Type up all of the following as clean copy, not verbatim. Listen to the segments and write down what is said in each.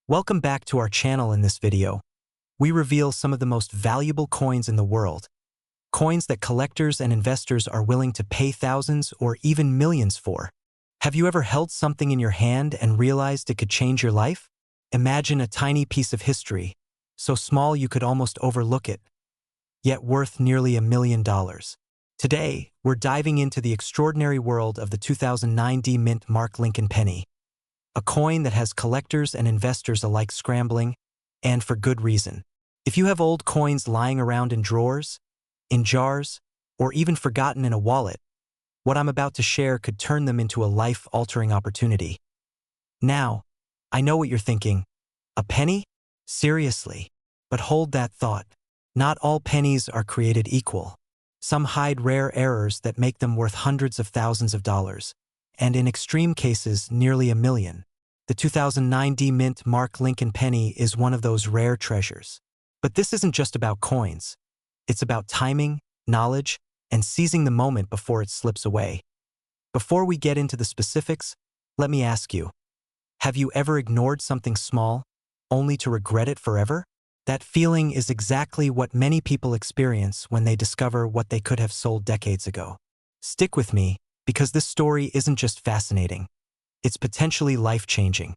Welcome back to our channel. In this video, we reveal some of the most valuable coins in the world, coins that collectors and investors are willing to pay thousands or even millions for. Have you ever held something in your hand and realized it could change your life? Imagine a tiny piece of history, so small you could almost overlook it, yet worth nearly $1 million. Today, we're diving into the extraordinary world of the 2009 mint Mark Lincoln penny, a coin that has collectors and investors alike scrambling, and for good reason. If you have old coins lying around in drawers, in jars, or even forgotten in a wallet, what I'm about to share could turn them into a life-altering opportunity. Now, I know what you're thinking. A penny? Seriously. But hold that thought. Not all pennies are created equal. Some hide rare errors that make them worth hundreds of thousands of dollars, and in extreme cases, nearly $1 million. The 2009 mint Mark Lincoln penny is one of those rare treasures. But this isn't just about coins. It's about timing, knowledge, and seizing the moment before it slips away. Before we get into the specifics, let me ask you, have you ever ignored something small, only to regret it forever? That feeling is exactly what many people experience when they discover what they could have sold decades ago. Stick with me, because this story isn't just fascinating, it's potentially life-changing.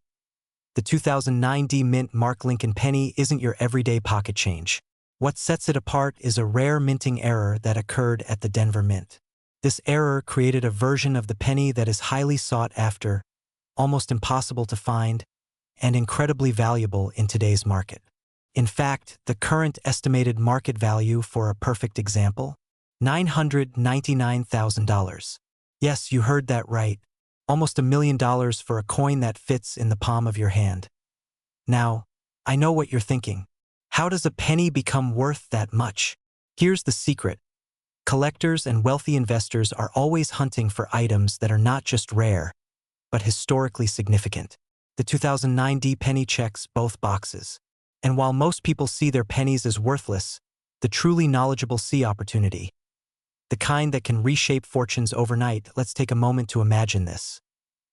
The 2009 mint Mark Lincoln penny isn't your everyday pocket change. What sets it apart is a rare minting error that occurred at the Denver Mint. This error created a version of the penny that is highly sought after, almost impossible to find, and incredibly valuable in today's market. In fact, the current estimated market value for a perfect example? $999,000. Yes, you heard that right. Almost $1 million for a coin that fits in the palm of your hand. Now, I know what you're thinking. How does a penny become worth that much? Here's the secret. Collectors and wealthy investors are always hunting for items that are not just rare, but historically significant. The 2009 penny checks both boxes. And while most people see their pennies as worthless, the truly knowledgeable see opportunity. The kind that can reshape fortunes overnight. Let's take a moment to imagine this.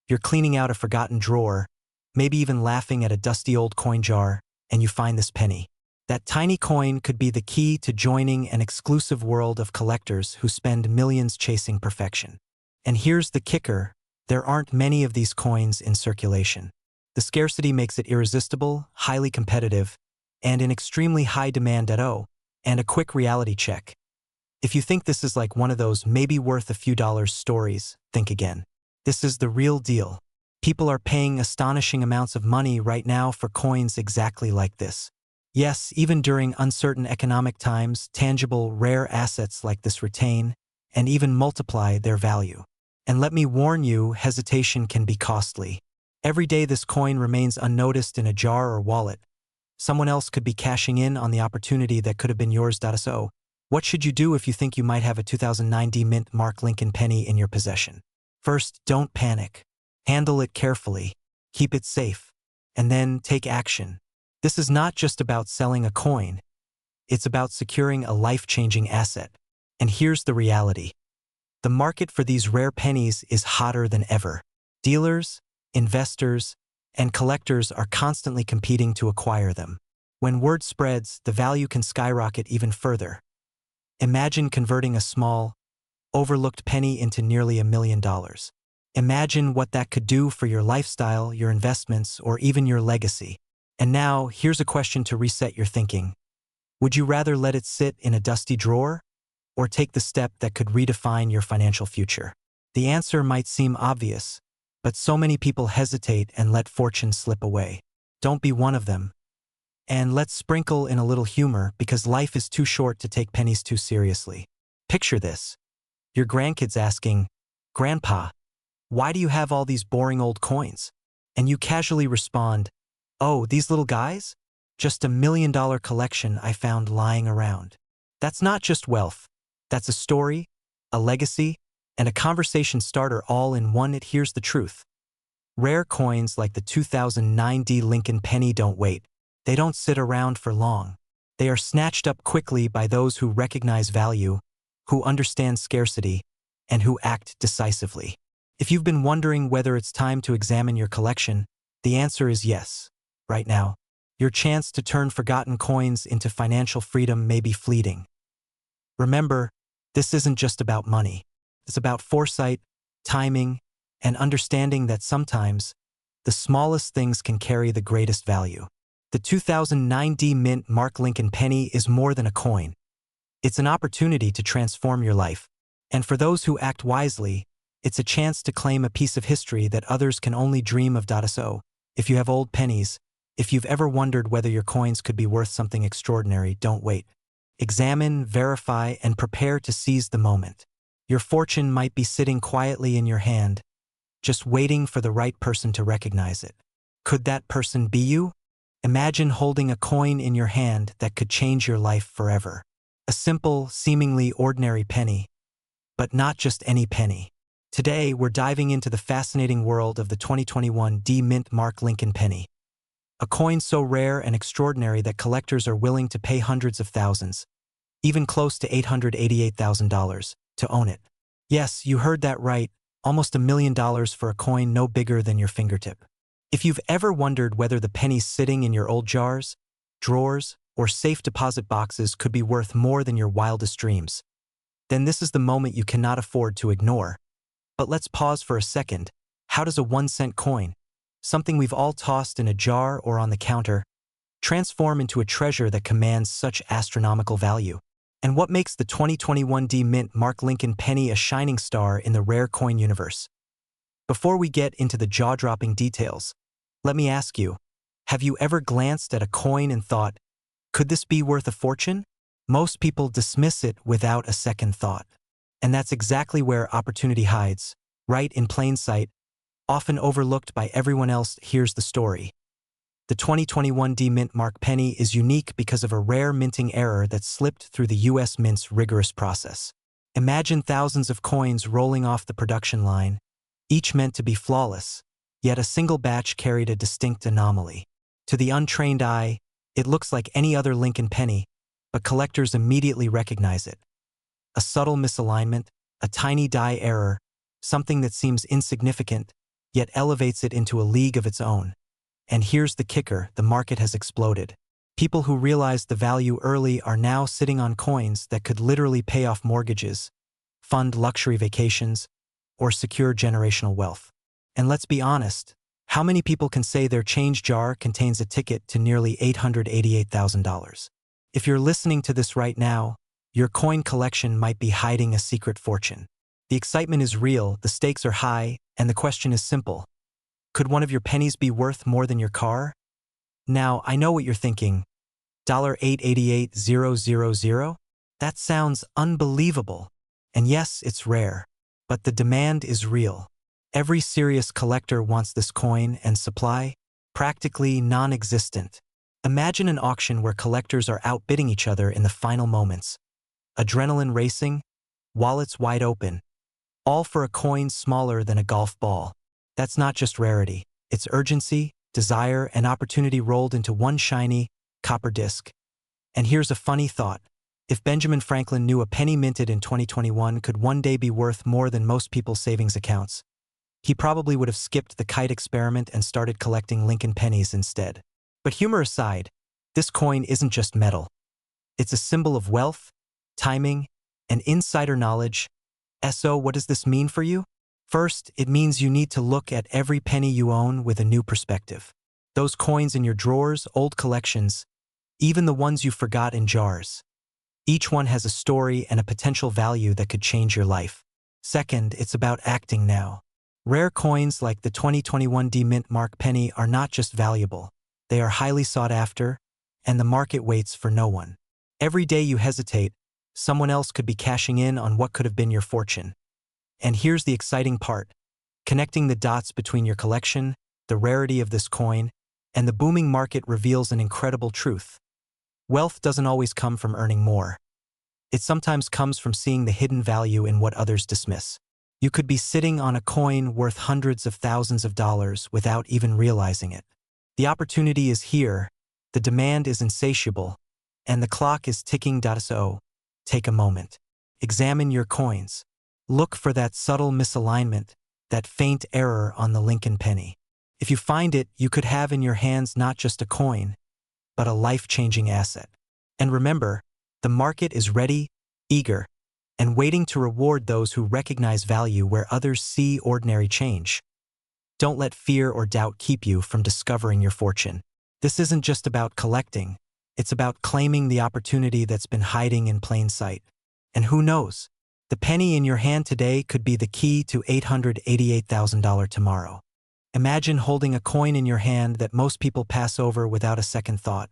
You're cleaning out a forgotten drawer, maybe even laughing at a dusty old coin jar, and you find this penny. That tiny coin could be the key to joining an exclusive world of collectors who spend millions chasing perfection. And here's the kicker, there aren't many of these coins in circulation. The scarcity makes it irresistible, highly competitive, and in extremely high demand. And a quick reality check. If you think this is like one of those maybe worth a few dollars stories, think again. This is the real deal. People are paying astonishing amounts of money right now for coins exactly like this. Yes, even during uncertain economic times, tangible, rare assets like this retain and even multiply their value. And let me warn you, hesitation can be costly. Every day this coin remains unnoticed in a jar or wallet, someone else could be cashing in on the opportunity that could have been yours. So, what should you do if you think you might have a 2009 mint Mark Lincoln penny in your possession? First, don't panic. Handle it carefully, keep it safe, and then take action. This is not just about selling a coin. It's about securing a life-changing asset. And here's the reality. The market for these rare pennies is hotter than ever. Dealers, investors, and collectors are constantly competing to acquire them. When word spreads, the value can skyrocket even further. Imagine converting a small, overlooked penny into nearly $1 million. Imagine what that could do for your lifestyle, your investments, or even your legacy. And now, here's a question to reset your thinking. Would you rather let it sit in a dusty drawer, or take the step that could redefine your financial future? The answer might seem obvious, but so many people hesitate and let fortune slip away. Don't be one of them. And let's sprinkle in a little humor, because life is too short to take pennies too seriously. Picture this. Your grandkids asking, "Grandpa, why do you have all these boring old coins?" And you casually respond, "Oh, these little guys? Just $1 million collection I found lying around." That's not just wealth. That's a story, a legacy, and a conversation starter all in one. Here's the truth. Rare coins like the 2009 Lincoln penny don't wait. They don't sit around for long. They are snatched up quickly by those who recognize value, who understand scarcity, and who act decisively. If you've been wondering whether it's time to examine your collection, the answer is yes. right now, your chance to turn forgotten coins into financial freedom may be fleeting. Remember, this isn't just about money. It's about foresight, timing, and understanding that sometimes the smallest things can carry the greatest value. The 2009 Mint Mark Lincoln penny is more than a coin. It's an opportunity to transform your life. And for those who act wisely, it's a chance to claim a piece of history that others can only dream of. So, if you have old pennies, if you've ever wondered whether your coins could be worth something extraordinary, don't wait. Examine, verify, and prepare to seize the moment. Your fortune might be sitting quietly in your hand, just waiting for the right person to recognize it. Could that person be you? Imagine holding a coin in your hand that could change your life forever. A simple, seemingly ordinary penny, but not just any penny. Today, we're diving into the fascinating world of the 2021 Mint Mark Lincoln penny. A coin so rare and extraordinary that collectors are willing to pay hundreds of thousands, even close to $888,000, to own it. Yes, you heard that right, almost $1 million for a coin no bigger than your fingertip. If you've ever wondered whether the pennies sitting in your old jars, drawers, or safe deposit boxes could be worth more than your wildest dreams, then this is the moment you cannot afford to ignore. But let's pause for a second. How does a 1-cent coin, something we've all tossed in a jar or on the counter, transform into a treasure that commands such astronomical value? And what makes the 2021 Mint Mark Lincoln penny a shining star in the rare coin universe? Before we get into the jaw-dropping details, let me ask you, have you ever glanced at a coin and thought, could this be worth a fortune? Most people dismiss it without a second thought. And that's exactly where opportunity hides, right in plain sight, often overlooked by everyone else. Here's the story. The 2021 Mint Mark penny is unique because of a rare minting error that slipped through the U.S. Mint's rigorous process. Imagine thousands of coins rolling off the production line, each meant to be flawless, yet a single batch carried a distinct anomaly. To the untrained eye, it looks like any other Lincoln penny, but collectors immediately recognize it. A subtle misalignment, a tiny die error, something that seems insignificant, yet elevates it into a league of its own. And here's the kicker, the market has exploded. People who realized the value early are now sitting on coins that could literally pay off mortgages, fund luxury vacations, or secure generational wealth. And let's be honest, how many people can say their change jar contains a ticket to nearly $888,000? If you're listening to this right now, your coin collection might be hiding a secret fortune. The excitement is real, the stakes are high, and the question is simple. Could one of your pennies be worth more than your car? Now, I know what you're thinking. $888,000? That sounds unbelievable. And yes, it's rare. But the demand is real. Every serious collector wants this coin, and supply? Practically non-existent. Imagine an auction where collectors are outbidding each other in the final moments. Adrenaline racing, wallets wide open, all for a coin smaller than a golf ball. That's not just rarity, it's urgency, desire, and opportunity rolled into one shiny, copper disc. And here's a funny thought. If Benjamin Franklin knew a penny minted in 2021 could one day be worth more than most people's savings accounts, he probably would have skipped the kite experiment and started collecting Lincoln pennies instead. But humor aside, this coin isn't just metal. It's a symbol of wealth, timing, and insider knowledge. So what does this mean for you? First, it means you need to look at every penny you own with a new perspective. Those coins in your drawers, old collections, even the ones you forgot in jars. Each one has a story and a potential value that could change your life. Second, it's about acting now. Rare coins like the 2021 Mint Mark penny are not just valuable. They are highly sought after, and the market waits for no one. Every day you hesitate, someone else could be cashing in on what could have been your fortune. And here's the exciting part. Connecting the dots between your collection, the rarity of this coin, and the booming market reveals an incredible truth. Wealth doesn't always come from earning more. It sometimes comes from seeing the hidden value in what others dismiss. You could be sitting on a coin worth hundreds of thousands of dollars without even realizing it. The opportunity is here, the demand is insatiable, and the clock is ticking. So, take a moment. Examine your coins. Look for that subtle misalignment, that faint error on the Lincoln penny. If you find it, you could have in your hands not just a coin, but a life-changing asset. And remember, the market is ready, eager, and waiting to reward those who recognize value where others see ordinary change. Don't let fear or doubt keep you from discovering your fortune. This isn't just about collecting. It's about claiming the opportunity that's been hiding in plain sight. And who knows? The penny in your hand today could be the key to $888,000 tomorrow. Imagine holding a coin in your hand that most people pass over without a second thought,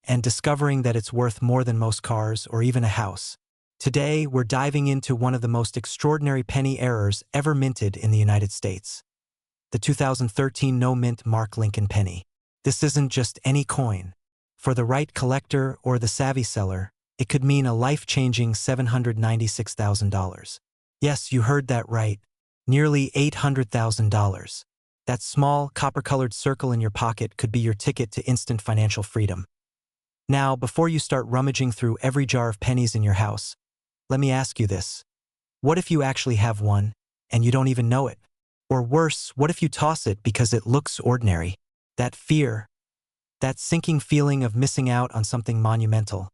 and discovering that it's worth more than most cars or even a house. Today, we're diving into one of the most extraordinary penny errors ever minted in the United States. The 2013 no-mint Mark Lincoln penny. This isn't just any coin. For the right collector or the savvy seller, it could mean a life-changing $796,000. Yes, you heard that right. Nearly $800,000. That small, copper-colored circle in your pocket could be your ticket to instant financial freedom. Now, before you start rummaging through every jar of pennies in your house, let me ask you this. What if you actually have one, and you don't even know it? Or worse, what if you toss it because it looks ordinary? That fear, that sinking feeling of missing out on something monumental.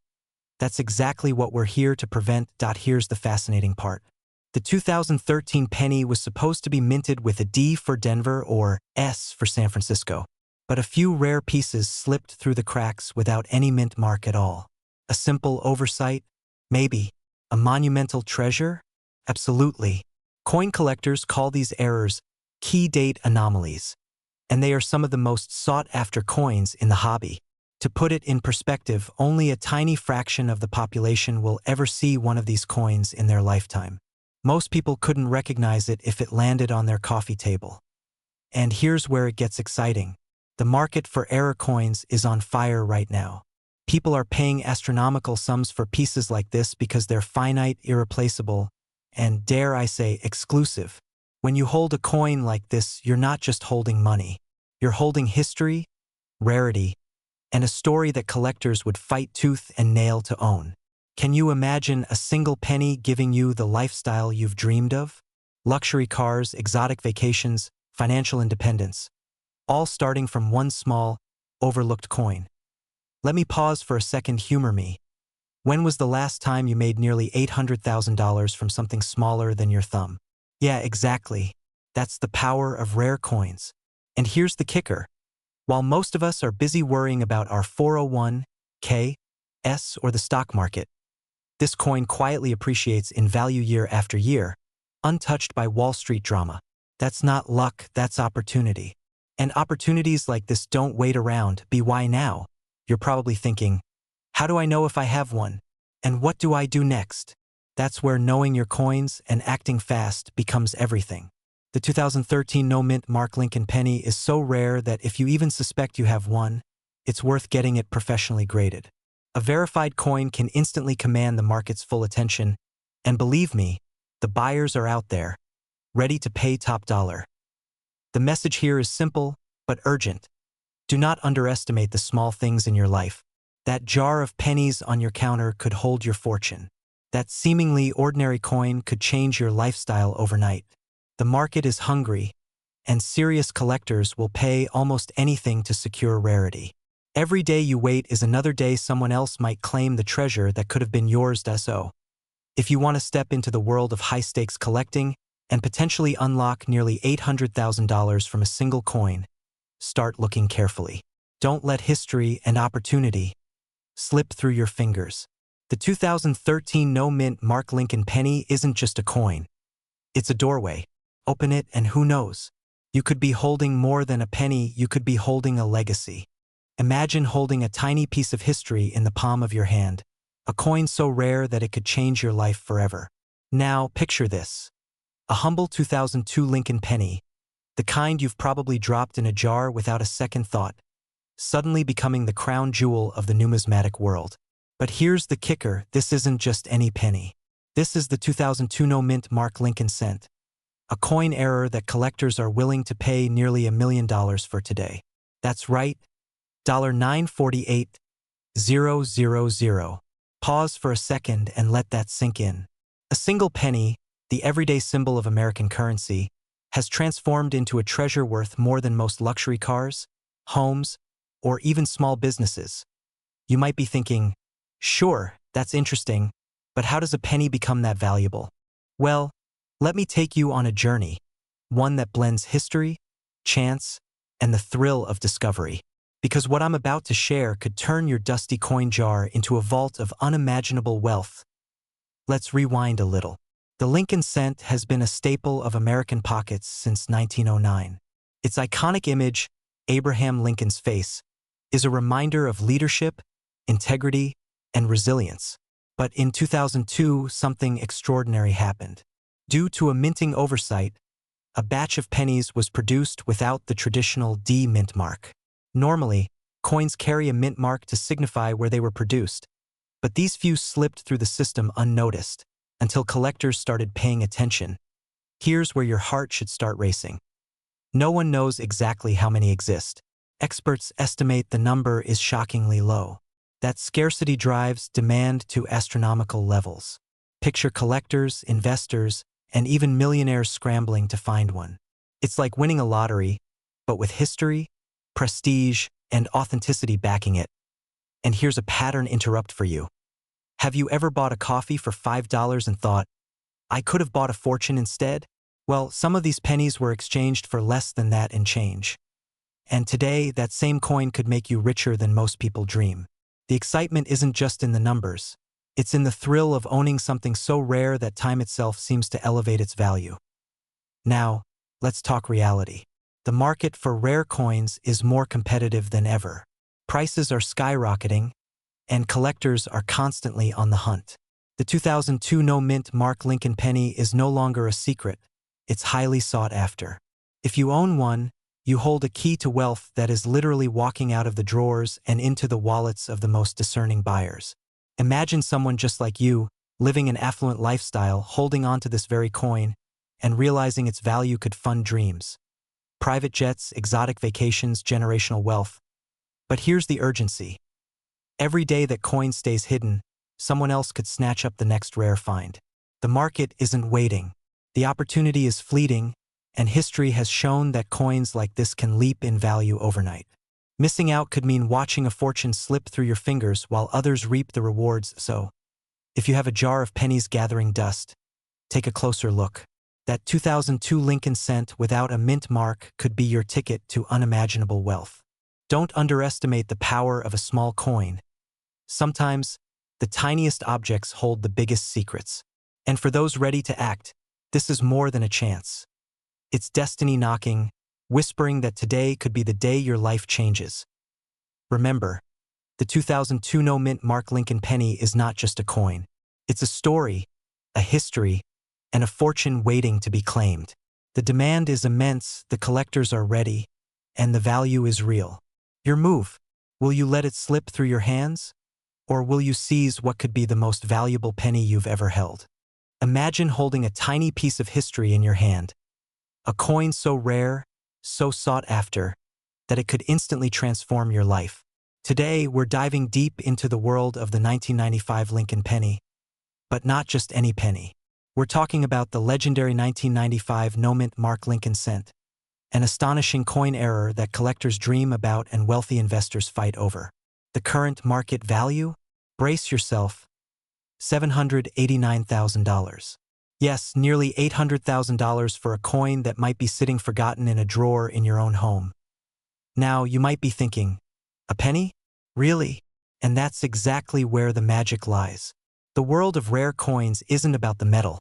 That's exactly what we're here to prevent. Here's the fascinating part. The 2013 penny was supposed to be minted with a D for Denver or S for San Francisco. But a few rare pieces slipped through the cracks without any mint mark at all. A simple oversight? Maybe. A monumental treasure? Absolutely. Coin collectors call these errors key date anomalies, and they are some of the most sought-after coins in the hobby. To put it in perspective, only a tiny fraction of the population will ever see one of these coins in their lifetime. Most people couldn't recognize it if it landed on their coffee table. And here's where it gets exciting. The market for error coins is on fire right now. People are paying astronomical sums for pieces like this because they're finite, irreplaceable, and, dare I say, exclusive. When you hold a coin like this, you're not just holding money. You're holding history, rarity, and a story that collectors would fight tooth and nail to own. Can you imagine a single penny giving you the lifestyle you've dreamed of? Luxury cars, exotic vacations, financial independence, all starting from one small, overlooked coin. Let me pause for a second. Humor me. When was the last time you made nearly $800,000 from something smaller than your thumb? Yeah, exactly. That's the power of rare coins. And here's the kicker. While most of us are busy worrying about our 401k, or the stock market, this coin quietly appreciates in value year after year, untouched by Wall Street drama. That's not luck, that's opportunity. And opportunities like this don't wait around. Why now? You're probably thinking, how do I know if I have one? And what do I do next? That's where knowing your coins and acting fast becomes everything. The 2013 no-mint Mark Lincoln penny is so rare that if you even suspect you have one, it's worth getting it professionally graded. A verified coin can instantly command the market's full attention, and believe me, the buyers are out there, ready to pay top dollar. The message here is simple, but urgent. Do not underestimate the small things in your life. That jar of pennies on your counter could hold your fortune. That seemingly ordinary coin could change your lifestyle overnight. The market is hungry, and serious collectors will pay almost anything to secure rarity. Every day you wait is another day someone else might claim the treasure that could have been yours. So, if you want to step into the world of high-stakes collecting and potentially unlock nearly $800,000 from a single coin, start looking carefully. Don't let history and opportunity slip through your fingers. The 2013 no-mint Mark Lincoln penny isn't just a coin. It's a doorway. Open it and who knows? You could be holding more than a penny, you could be holding a legacy. Imagine holding a tiny piece of history in the palm of your hand, a coin so rare that it could change your life forever. Now, picture this. A humble 2002 Lincoln penny, the kind you've probably dropped in a jar without a second thought, suddenly becoming the crown jewel of the numismatic world. But here's the kicker, this isn't just any penny. This is the 2002 no-mint Mark Lincoln cent, a coin error that collectors are willing to pay nearly $1 million for today. That's right, $948,000. Pause for a second and let that sink in. A single penny, the everyday symbol of American currency, has transformed into a treasure worth more than most luxury cars, homes, or even small businesses. You might be thinking, sure, that's interesting, but how does a penny become that valuable? Well, let me take you on a journey, one that blends history, chance, and the thrill of discovery. Because what I'm about to share could turn your dusty coin jar into a vault of unimaginable wealth. Let's rewind a little. The Lincoln cent has been a staple of American pockets since 1909. Its iconic image, Abraham Lincoln's face, is a reminder of leadership, integrity, and resilience. But in 2002, something extraordinary happened. Due to a minting oversight, a batch of pennies was produced without the traditional D mint mark. Normally, coins carry a mint mark to signify where they were produced, but these few slipped through the system unnoticed until collectors started paying attention. Here's where your heart should start racing. No one knows exactly how many exist. Experts estimate the number is shockingly low. That scarcity drives demand to astronomical levels. Picture collectors, investors, and even millionaires scrambling to find one. It's like winning a lottery, but with history, prestige, and authenticity backing it. And here's a pattern interrupt for you. Have you ever bought a coffee for $5 and thought, I could have bought a fortune instead? Well, some of these pennies were exchanged for less than that in change. And today, that same coin could make you richer than most people dream. The excitement isn't just in the numbers. It's in the thrill of owning something so rare that time itself seems to elevate its value. Now, let's talk reality. The market for rare coins is more competitive than ever. Prices are skyrocketing, and collectors are constantly on the hunt. The 2002 no-mint Mark Lincoln penny is no longer a secret. It's highly sought after. If you own one, you hold a key to wealth that is literally walking out of the drawers and into the wallets of the most discerning buyers. Imagine someone just like you, living an affluent lifestyle, holding on to this very coin, and realizing its value could fund dreams. Private jets, exotic vacations, generational wealth. But here's the urgency. Every day that coin stays hidden, someone else could snatch up the next rare find. The market isn't waiting. The opportunity is fleeting, and history has shown that coins like this can leap in value overnight. Missing out could mean watching a fortune slip through your fingers while others reap the rewards. So, if you have a jar of pennies gathering dust, take a closer look. That 2002 Lincoln cent without a mint mark could be your ticket to unimaginable wealth. Don't underestimate the power of a small coin. Sometimes, the tiniest objects hold the biggest secrets. And for those ready to act, this is more than a chance. It's destiny knocking, whispering that today could be the day your life changes. Remember, the 2002 no-mint Mark Lincoln penny is not just a coin. It's a story, a history, and a fortune waiting to be claimed. The demand is immense, the collectors are ready, and the value is real. Your move, will you let it slip through your hands? Or will you seize what could be the most valuable penny you've ever held? Imagine holding a tiny piece of history in your hand. A coin so rare, so sought after, that it could instantly transform your life. Today, we're diving deep into the world of the 1995 Lincoln penny. But not just any penny. We're talking about the legendary 1995 no-mint Mark Lincoln cent, an astonishing coin error that collectors dream about and wealthy investors fight over. The current market value? Brace yourself. $789,000. Yes, nearly $800,000 for a coin that might be sitting forgotten in a drawer in your own home. Now, you might be thinking, a penny? Really? And that's exactly where the magic lies. The world of rare coins isn't about the metal.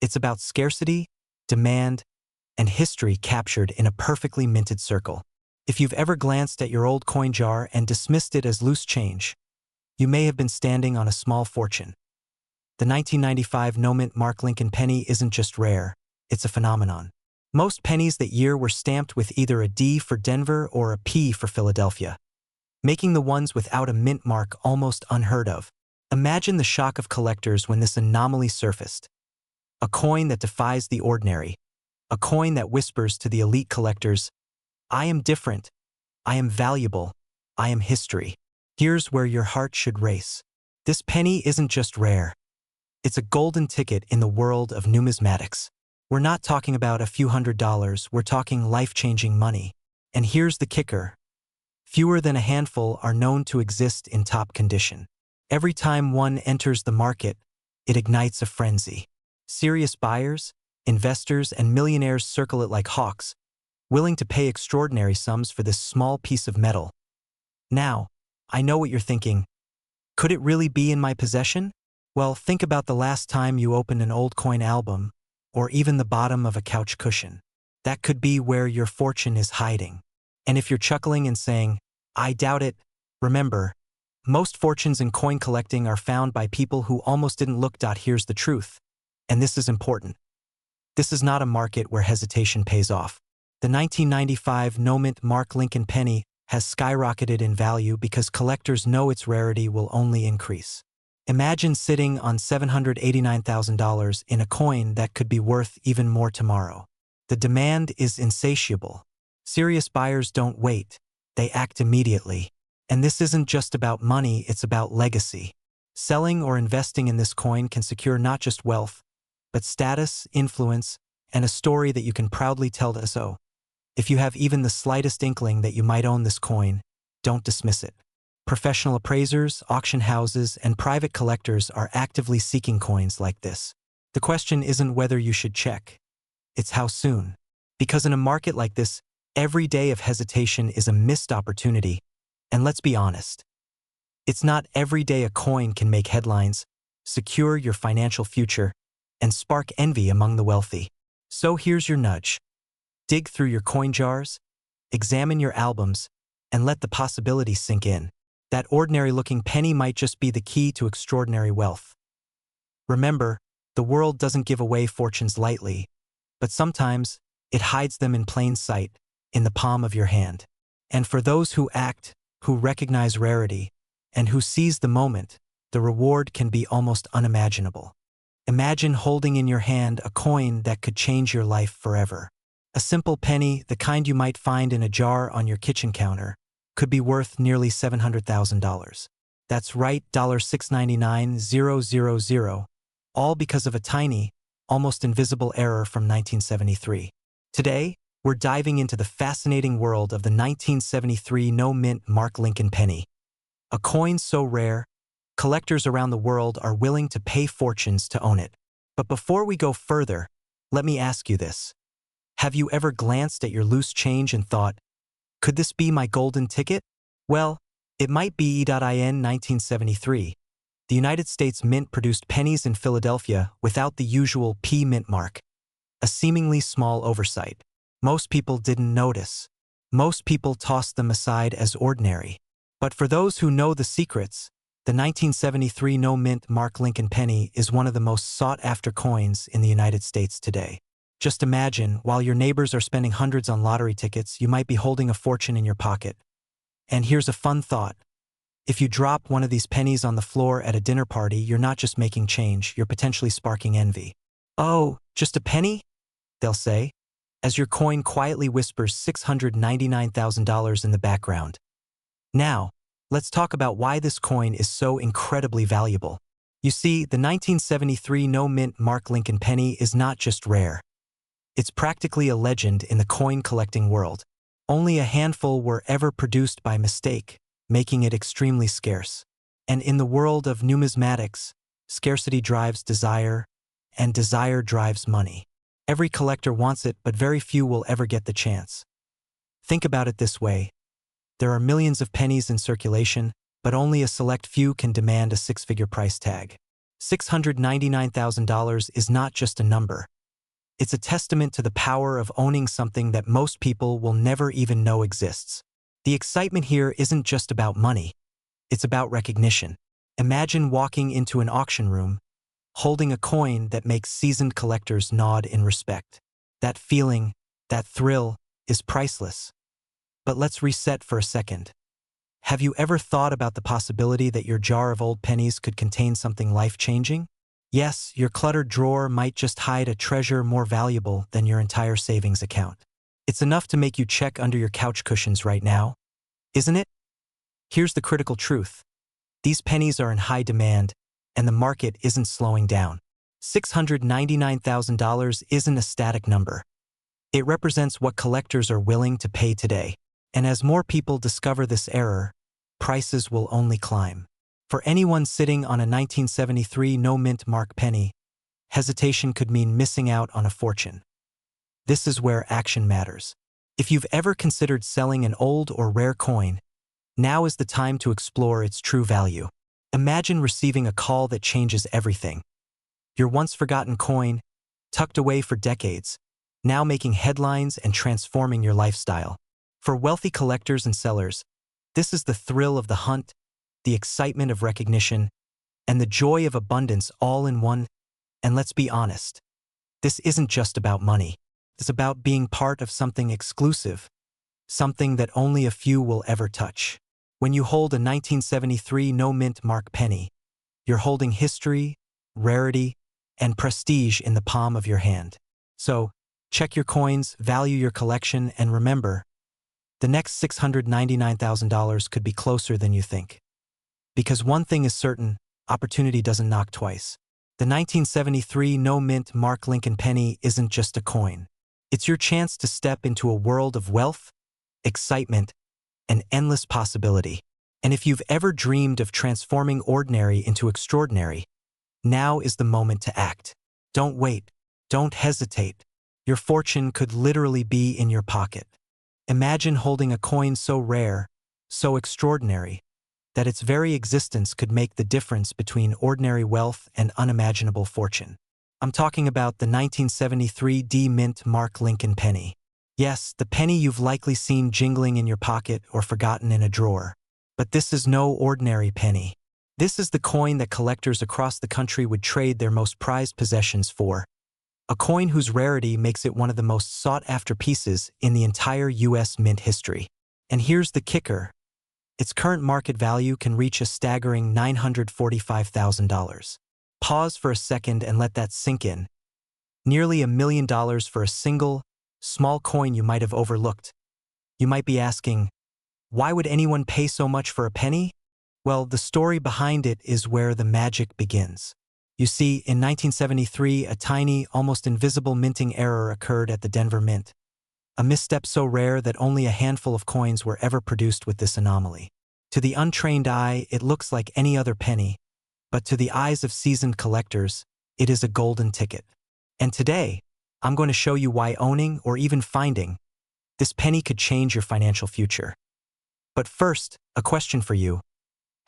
It's about scarcity, demand, and history captured in a perfectly minted circle. If you've ever glanced at your old coin jar and dismissed it as loose change, you may have been standing on a small fortune. The 1995 no-mint Mark Lincoln penny isn't just rare, it's a phenomenon. Most pennies that year were stamped with either a D for Denver or a P for Philadelphia, making the ones without a mint mark almost unheard of. Imagine the shock of collectors when this anomaly surfaced. A coin that defies the ordinary, a coin that whispers to the elite collectors, I am different, I am valuable, I am history. Here's where your heart should race. This penny isn't just rare. It's a golden ticket in the world of numismatics. We're not talking about a few $100s, we're talking life-changing money. And here's the kicker. Fewer than a handful are known to exist in top condition. Every time one enters the market, it ignites a frenzy. Serious buyers, investors, and millionaires circle it like hawks, willing to pay extraordinary sums for this small piece of metal. Now, I know what you're thinking. Could it really be in my possession? Well, think about the last time you opened an old coin album, or even the bottom of a couch cushion. That could be where your fortune is hiding. And if you're chuckling and saying, I doubt it, remember, most fortunes in coin collecting are found by people who almost didn't look. Here's the truth, and this is important. This is not a market where hesitation pays off. The 1995 no-mint Mark Lincoln penny has skyrocketed in value because collectors know its rarity will only increase. Imagine sitting on $789,000 in a coin that could be worth even more tomorrow. The demand is insatiable. Serious buyers don't wait. They act immediately. And this isn't just about money, it's about legacy. Selling or investing in this coin can secure not just wealth, but status, influence, and a story that you can proudly tell to. So, if you have even the slightest inkling that you might own this coin, don't dismiss it. Professional appraisers, auction houses, and private collectors are actively seeking coins like this. The question isn't whether you should check. It's how soon. Because in a market like this, every day of hesitation is a missed opportunity. And let's be honest. It's not every day a coin can make headlines, secure your financial future, and spark envy among the wealthy. So here's your nudge. Dig through your coin jars, examine your albums, and let the possibilities sink in. That ordinary-looking penny might just be the key to extraordinary wealth. Remember, the world doesn't give away fortunes lightly, but sometimes it hides them in plain sight, in the palm of your hand. And for those who act, who recognize rarity, and who seize the moment, the reward can be almost unimaginable. Imagine holding in your hand a coin that could change your life forever. A simple penny, the kind you might find in a jar on your kitchen counter, could be worth nearly $700,000. That's right, $699,000, all because of a tiny, almost invisible error from 1973. Today, we're diving into the fascinating world of the 1973 no-mint Mark Lincoln penny. A coin so rare, collectors around the world are willing to pay fortunes to own it. But before we go further, let me ask you this. Have you ever glanced at your loose change and thought, could this be my golden ticket? Well, it might be. In 1973, the United States Mint produced pennies in Philadelphia without the usual P mint mark. A seemingly small oversight. Most people didn't notice. Most people tossed them aside as ordinary. But for those who know the secrets, the 1973 no-mint Mark Lincoln penny is one of the most sought-after coins in the United States today. Just imagine, while your neighbors are spending hundreds on lottery tickets, you might be holding a fortune in your pocket. And here's a fun thought. If you drop one of these pennies on the floor at a dinner party, you're not just making change, you're potentially sparking envy. Oh, just a penny? They'll say, as your coin quietly whispers $699,000 in the background. Now, let's talk about why this coin is so incredibly valuable. You see, the 1973 no-mint Mark Lincoln penny is not just rare. It's practically a legend in the coin collecting world. Only a handful were ever produced by mistake, making it extremely scarce. And in the world of numismatics, scarcity drives desire, and desire drives money. Every collector wants it, but very few will ever get the chance. Think about it this way. There are millions of pennies in circulation, but only a select few can demand a six-figure price tag. $699,000 is not just a number. It's a testament to the power of owning something that most people will never even know exists. The excitement here isn't just about money. It's about recognition. Imagine walking into an auction room, holding a coin that makes seasoned collectors nod in respect. That feeling, that thrill, is priceless. But let's reset for a second. Have you ever thought about the possibility that your jar of old pennies could contain something life-changing? Yes, your cluttered drawer might just hide a treasure more valuable than your entire savings account. It's enough to make you check under your couch cushions right now, isn't it? Here's the critical truth. These pennies are in high demand, and the market isn't slowing down. $699,000 isn't a static number. It represents what collectors are willing to pay today. And as more people discover this error, prices will only climb. For anyone sitting on a 1973 no-mint mark penny, hesitation could mean missing out on a fortune. This is where action matters. If you've ever considered selling an old or rare coin, now is the time to explore its true value. Imagine receiving a call that changes everything. Your once-forgotten coin, tucked away for decades, now making headlines and transforming your lifestyle. For wealthy collectors and sellers, this is the thrill of the hunt, the excitement of recognition, and the joy of abundance all in one. And let's be honest, this isn't just about money. It's about being part of something exclusive, something that only a few will ever touch. When you hold a 1973 no-mint mark penny, you're holding history, rarity, and prestige in the palm of your hand. So, check your coins, value your collection, and remember, the next $699,000 could be closer than you think. Because one thing is certain, opportunity doesn't knock twice. The 1973 no-mint mark Lincoln penny isn't just a coin. It's your chance to step into a world of wealth, excitement, and endless possibility. And if you've ever dreamed of transforming ordinary into extraordinary, now is the moment to act. Don't wait. Don't hesitate. Your fortune could literally be in your pocket. Imagine holding a coin so rare, so extraordinary, that its very existence could make the difference between ordinary wealth and unimaginable fortune. I'm talking about the 1973 D-Mint mark Lincoln penny. Yes, the penny you've likely seen jingling in your pocket or forgotten in a drawer. But this is no ordinary penny. This is the coin that collectors across the country would trade their most prized possessions for. A coin whose rarity makes it one of the most sought-after pieces in the entire U.S. mint history. And here's the kicker. Its current market value can reach a staggering $945,000. Pause for a second and let that sink in. Nearly $1 million for a single, small coin you might have overlooked. You might be asking, why would anyone pay so much for a penny? Well, the story behind it is where the magic begins. You see, in 1973, a tiny, almost invisible minting error occurred at the Denver Mint. A misstep so rare that only a handful of coins were ever produced with this anomaly. To the untrained eye, it looks like any other penny, but to the eyes of seasoned collectors, it is a golden ticket. And today, I'm going to show you why owning, or even finding, this penny could change your financial future. But first, a question for you.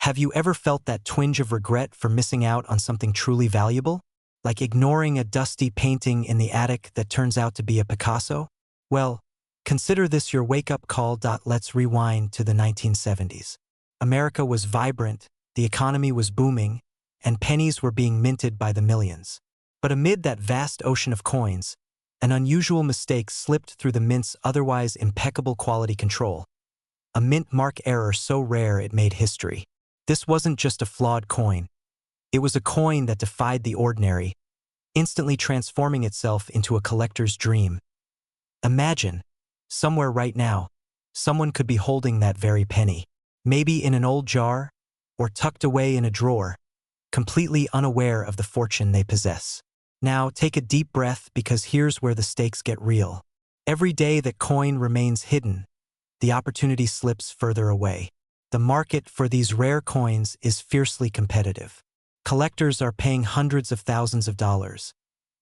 Have you ever felt that twinge of regret for missing out on something truly valuable? Like ignoring a dusty painting in the attic that turns out to be a Picasso? Well, consider this your wake-up call. Let's rewind to the 1970s. America was vibrant, the economy was booming, and pennies were being minted by the millions. But amid that vast ocean of coins, an unusual mistake slipped through the mint's otherwise impeccable quality control. A mint mark error so rare it made history. This wasn't just a flawed coin. It was a coin that defied the ordinary, instantly transforming itself into a collector's dream. Imagine, somewhere right now, someone could be holding that very penny, maybe in an old jar, or tucked away in a drawer, completely unaware of the fortune they possess. Now, take a deep breath because here's where the stakes get real. Every day that coin remains hidden, the opportunity slips further away. The market for these rare coins is fiercely competitive. Collectors are paying hundreds of thousands of dollars,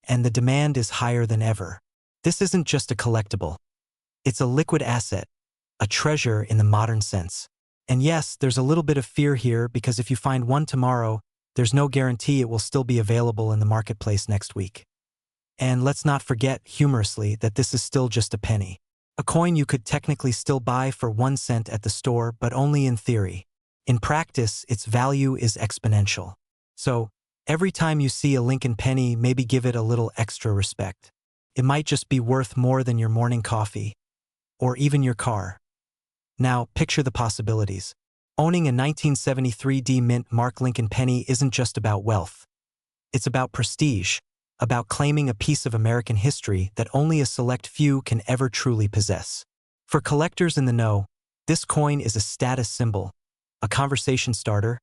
and the demand is higher than ever. This isn't just a collectible. It's a liquid asset, a treasure in the modern sense. And yes, there's a little bit of fear here because if you find one tomorrow, there's no guarantee it will still be available in the marketplace next week. And let's not forget, humorously, that this is still just a penny. A coin you could technically still buy for 1 cent at the store, but only in theory. In practice, its value is exponential. So, every time you see a Lincoln penny, maybe give it a little extra respect. It might just be worth more than your morning coffee, or even your car. Now, picture the possibilities. Owning a 1973 D-Mint mark Lincoln penny isn't just about wealth. It's about prestige, about claiming a piece of American history that only a select few can ever truly possess. For collectors in the know, this coin is a status symbol, a conversation starter,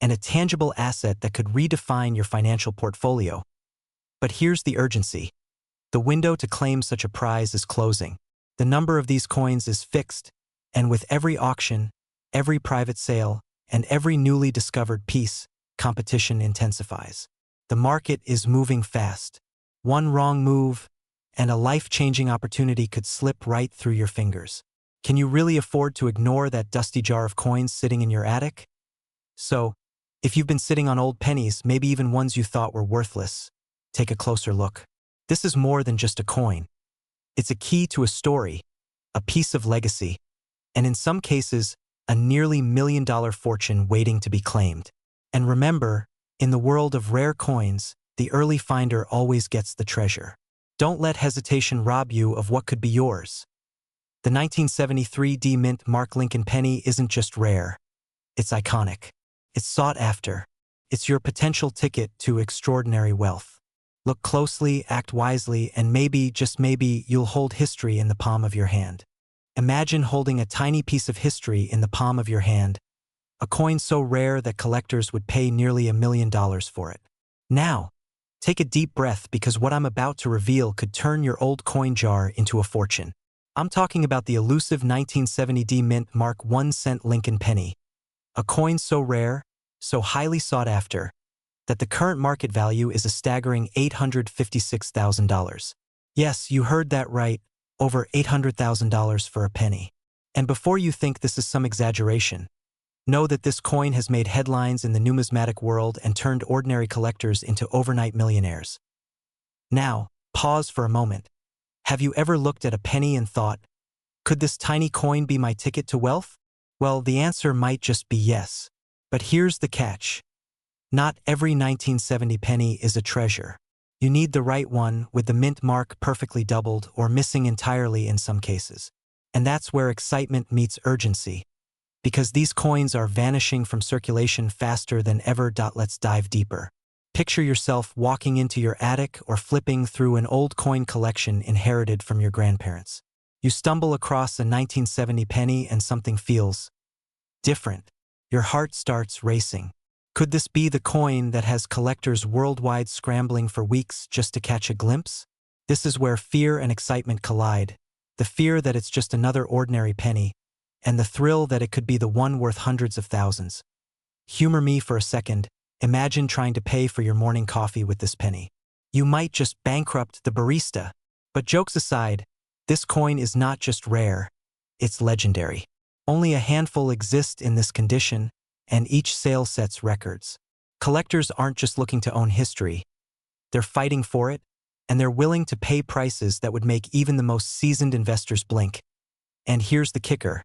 and a tangible asset that could redefine your financial portfolio. But here's the urgency. The window to claim such a prize is closing. The number of these coins is fixed, and with every auction, every private sale, and every newly discovered piece, competition intensifies. The market is moving fast. One wrong move, and a life-changing opportunity could slip right through your fingers. Can you really afford to ignore that dusty jar of coins sitting in your attic? So, if you've been sitting on old pennies, maybe even ones you thought were worthless, take a closer look. This is more than just a coin. It's a key to a story, a piece of legacy, and in some cases, a nearly $1 million fortune waiting to be claimed. And remember, in the world of rare coins, the early finder always gets the treasure. Don't let hesitation rob you of what could be yours. The 1973 D Mint Mark Lincoln penny isn't just rare. It's iconic. It's sought after. It's your potential ticket to extraordinary wealth. Look closely, act wisely, and maybe, just maybe, you'll hold history in the palm of your hand. Imagine holding a tiny piece of history in the palm of your hand, a coin so rare that collectors would pay nearly $1 million for it. Now, take a deep breath because what I'm about to reveal could turn your old coin jar into a fortune. I'm talking about the elusive 1970 D Mint Mark 1 cent Lincoln penny, a coin so rare, so highly sought after, that the current market value is a staggering $856,000. Yes, you heard that right, over $800,000 for a penny. And before you think this is some exaggeration, know that this coin has made headlines in the numismatic world and turned ordinary collectors into overnight millionaires. Now, pause for a moment. Have you ever looked at a penny and thought, could this tiny coin be my ticket to wealth? Well, the answer might just be yes. But here's the catch. Not every 1970 penny is a treasure. You need the right one with the mint mark perfectly doubled or missing entirely in some cases. And that's where excitement meets urgency. Because these coins are vanishing from circulation faster than ever. Let's dive deeper. Picture yourself walking into your attic or flipping through an old coin collection inherited from your grandparents. You stumble across a 1970 penny and something feels different. Your heart starts racing. Could this be the coin that has collectors worldwide scrambling for weeks just to catch a glimpse? This is where fear and excitement collide. The fear that it's just another ordinary penny, and the thrill that it could be the one worth hundreds of thousands. Humor me for a second. Imagine trying to pay for your morning coffee with this penny. You might just bankrupt the barista. But jokes aside, this coin is not just rare, it's legendary. Only a handful exist in this condition, and each sale sets records. Collectors aren't just looking to own history. They're fighting for it, and they're willing to pay prices that would make even the most seasoned investors blink. And here's the kicker.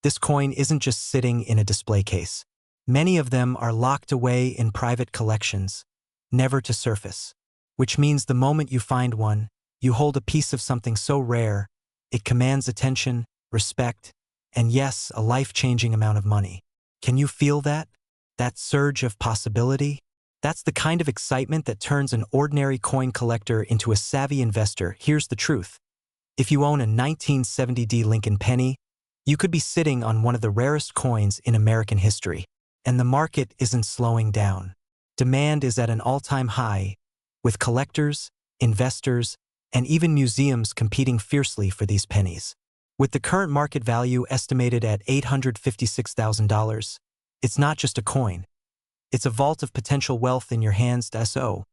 This coin isn't just sitting in a display case. Many of them are locked away in private collections, never to surface. Which means the moment you find one, you hold a piece of something so rare, it commands attention, respect, and yes, a life-changing amount of money. Can you feel that? That surge of possibility? That's the kind of excitement that turns an ordinary coin collector into a savvy investor. Here's the truth. If you own a 1970 D Lincoln penny, you could be sitting on one of the rarest coins in American history. And the market isn't slowing down. Demand is at an all-time high, with collectors, investors, and even museums competing fiercely for these pennies. With the current market value estimated at $856,000, it's not just a coin. It's a vault of potential wealth in your hands. So,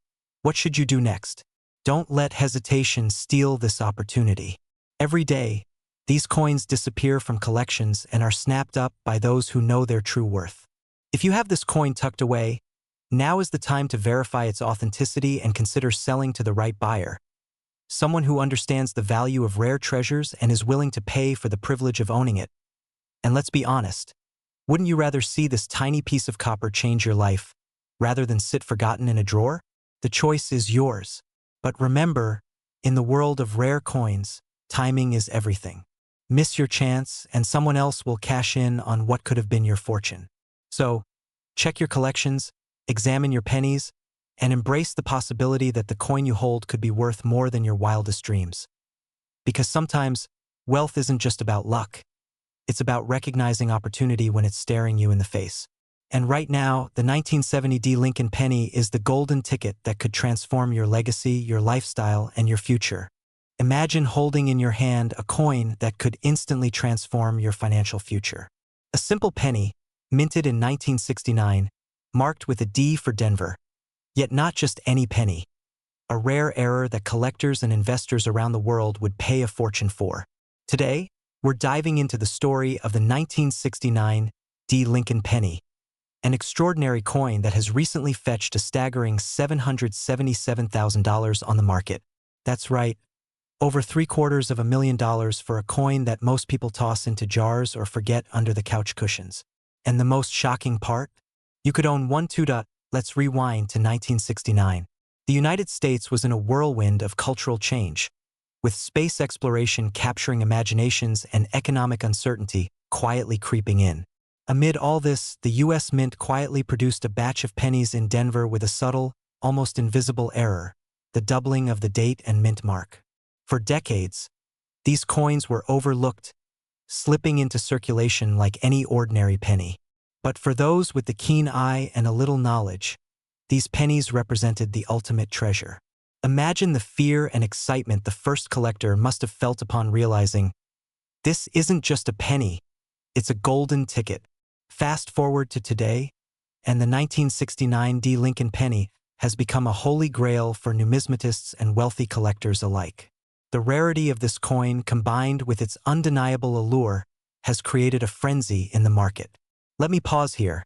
what should you do next? Don't let hesitation steal this opportunity. Every day, these coins disappear from collections and are snapped up by those who know their true worth. If you have this coin tucked away, now is the time to verify its authenticity and consider selling to the right buyer. Someone who understands the value of rare treasures and is willing to pay for the privilege of owning it. And let's be honest, wouldn't you rather see this tiny piece of copper change your life, rather than sit forgotten in a drawer? The choice is yours. But remember, in the world of rare coins, timing is everything. Miss your chance, and someone else will cash in on what could have been your fortune. So, check your collections, examine your pennies, and embrace the possibility that the coin you hold could be worth more than your wildest dreams. Because sometimes, wealth isn't just about luck. It's about recognizing opportunity when it's staring you in the face. And right now, the 1970 D Lincoln penny is the golden ticket that could transform your legacy, your lifestyle, and your future. Imagine holding in your hand a coin that could instantly transform your financial future. A simple penny, minted in 1969, marked with a D for Denver. Yet not just any penny. A rare error that collectors and investors around the world would pay a fortune for. Today, we're diving into the story of the 1969 D Lincoln penny, an extraordinary coin that has recently fetched a staggering $777,000 on the market. That's right, over $750,000 for a coin that most people toss into jars or forget under the couch cushions. And the most shocking part? You could own one too. Let's rewind to 1969. The United States was in a whirlwind of cultural change, with space exploration capturing imaginations and economic uncertainty quietly creeping in. Amid all this, the U.S. Mint quietly produced a batch of pennies in Denver with a subtle, almost invisible error, the doubling of the date and mint mark. For decades, these coins were overlooked, slipping into circulation like any ordinary penny. But for those with the keen eye and a little knowledge, these pennies represented the ultimate treasure. Imagine the fear and excitement the first collector must have felt upon realizing, this isn't just a penny, it's a golden ticket. Fast forward to today, and the 1969 D Lincoln penny has become a holy grail for numismatists and wealthy collectors alike. The rarity of this coin, combined with its undeniable allure, has created a frenzy in the market. Let me pause here,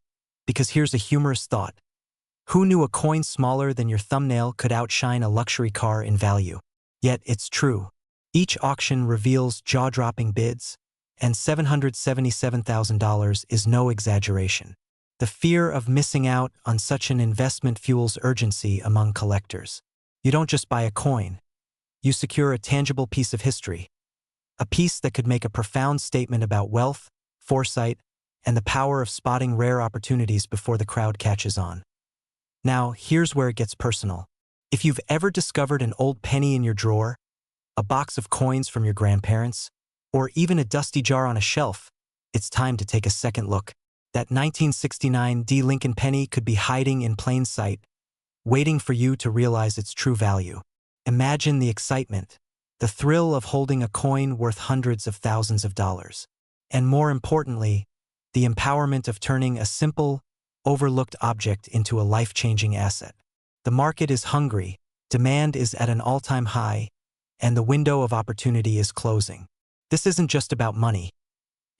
because here's a humorous thought. Who knew a coin smaller than your thumbnail could outshine a luxury car in value? Yet it's true. Each auction reveals jaw-dropping bids, and $777,000 is no exaggeration. The fear of missing out on such an investment fuels urgency among collectors. You don't just buy a coin. You secure a tangible piece of history, a piece that could make a profound statement about wealth, foresight, and the power of spotting rare opportunities before the crowd catches on. Now, here's where it gets personal. If you've ever discovered an old penny in your drawer, a box of coins from your grandparents, or even a dusty jar on a shelf, it's time to take a second look. That 1969 D Lincoln penny could be hiding in plain sight, waiting for you to realize its true value. Imagine the excitement, the thrill of holding a coin worth hundreds of thousands of dollars. And more importantly, the empowerment of turning a simple, overlooked object into a life-changing asset. The market is hungry, demand is at an all-time high, and the window of opportunity is closing. This isn't just about money.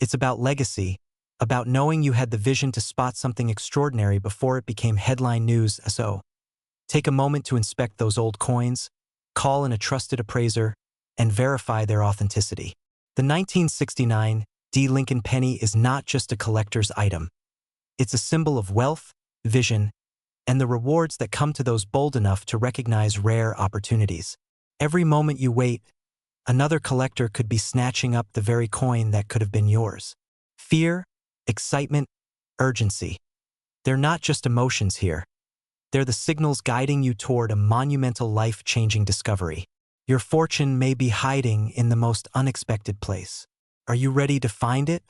It's about legacy, about knowing you had the vision to spot something extraordinary before it became headline news. So, take a moment to inspect those old coins, call in a trusted appraiser, and verify their authenticity. The 1969 D Lincoln penny is not just a collector's item. It's a symbol of wealth, vision, and the rewards that come to those bold enough to recognize rare opportunities. Every moment you wait, another collector could be snatching up the very coin that could have been yours. Fear, excitement, urgency. They're not just emotions here. They're the signals guiding you toward a monumental life-changing discovery. Your fortune may be hiding in the most unexpected place. Are you ready to find it?